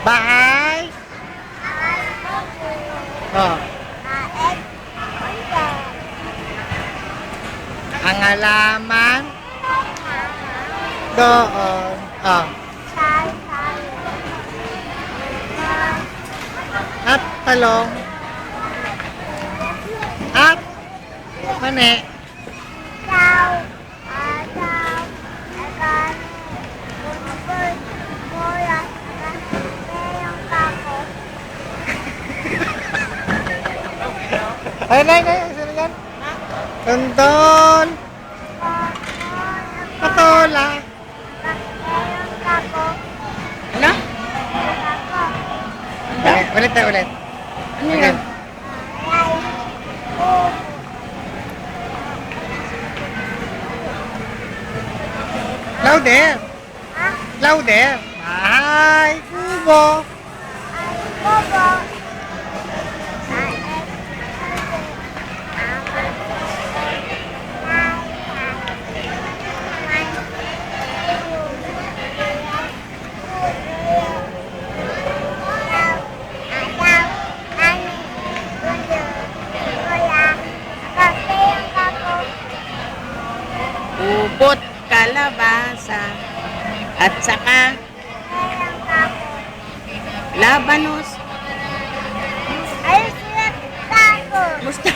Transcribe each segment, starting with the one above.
Bahay. Oh. Ang halaman. Doon. Oh. At talong. At mani. Ay, sino yan? Tondon. Patola. Ano? Ulit tayo, ulit. Ano yun? Louder. Louder. Bahay. Kubo. Ubot, kalabasa, at saka labanos, musta,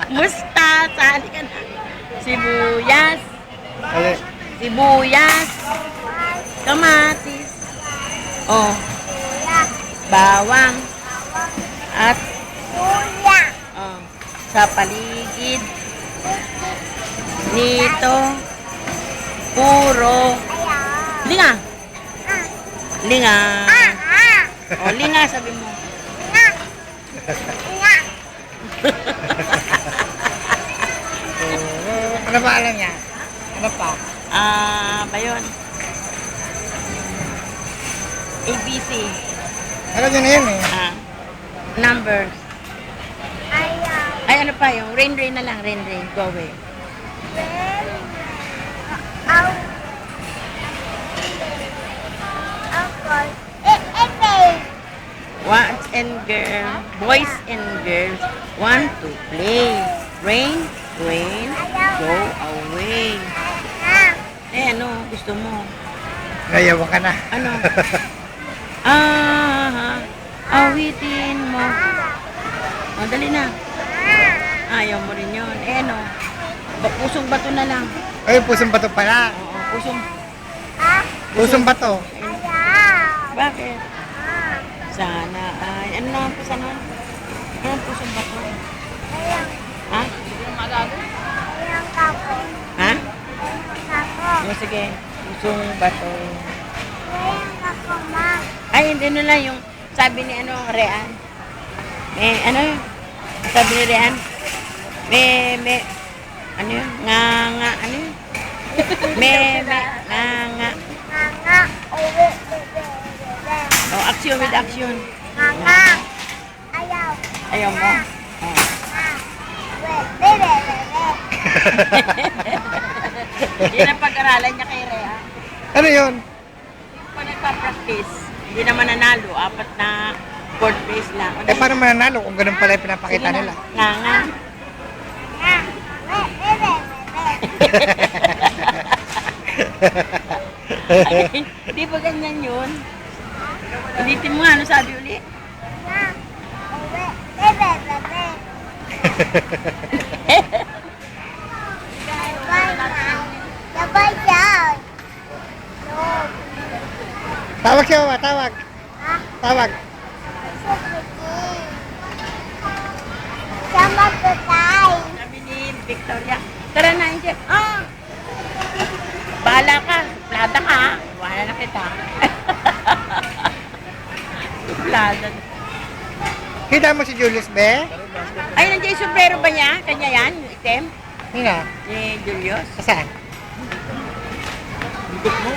mustasa, halika na. Sibuyas, Ulit. sibuyas, kamatis, oh, bawang, at oh, sa paligid nito, puro linga. Linga. O, linga sabi mo. Ano ba alam niya? Ano pa? Ba yun? ABC. Alam niya na yun eh. Numbers. Ay, ano pa yung rain na lang. Rain, go away. Boys and girls want to play. Rain, go away. Eh, ano gusto mo? Nayawa ka na. Ano? Awitin mo. O, dali na. Ayaw mo rin yun. Eh, ano? Pusong bato na lang. Ay, pusong bato pala. Oo, pusong. Pusong bato. Bakit? Sana ay... Ano na ang pusa nun? Ano ang pusong bato? Ha? Ha? O, sige. Pusong bato. Ay, hindi na lang yung sabi ni ano, Rean. Ano yun? Sabi ni Rean? Ano yun? Ano yun? Nga. Oh, action with action. Ayaw mo? Oh. Yun ang pag-aralan niya kay Rean. Ano yun? Pa nagpa-practice, hindi naman nanalo. 4 na fourth place lang. Eh, paano mananalo kung ganun pala yung pinapakita Sige na. nila? Nga. Ay, di ba ganyan yun? Ulitin mo nga, ano sabi uli? Tawag siya, mama. Tawag. Tawag. Sabi ni Victoria, tara na, hindi. Bahala ka, plada ka, ha? Wala na kita. Plada. Kita mo si Julius, be? Ay, nandiyan yung sombrero ba niya? Kanya yan, yung item? Hindi na. Ni Julius? Saan? Likod mo.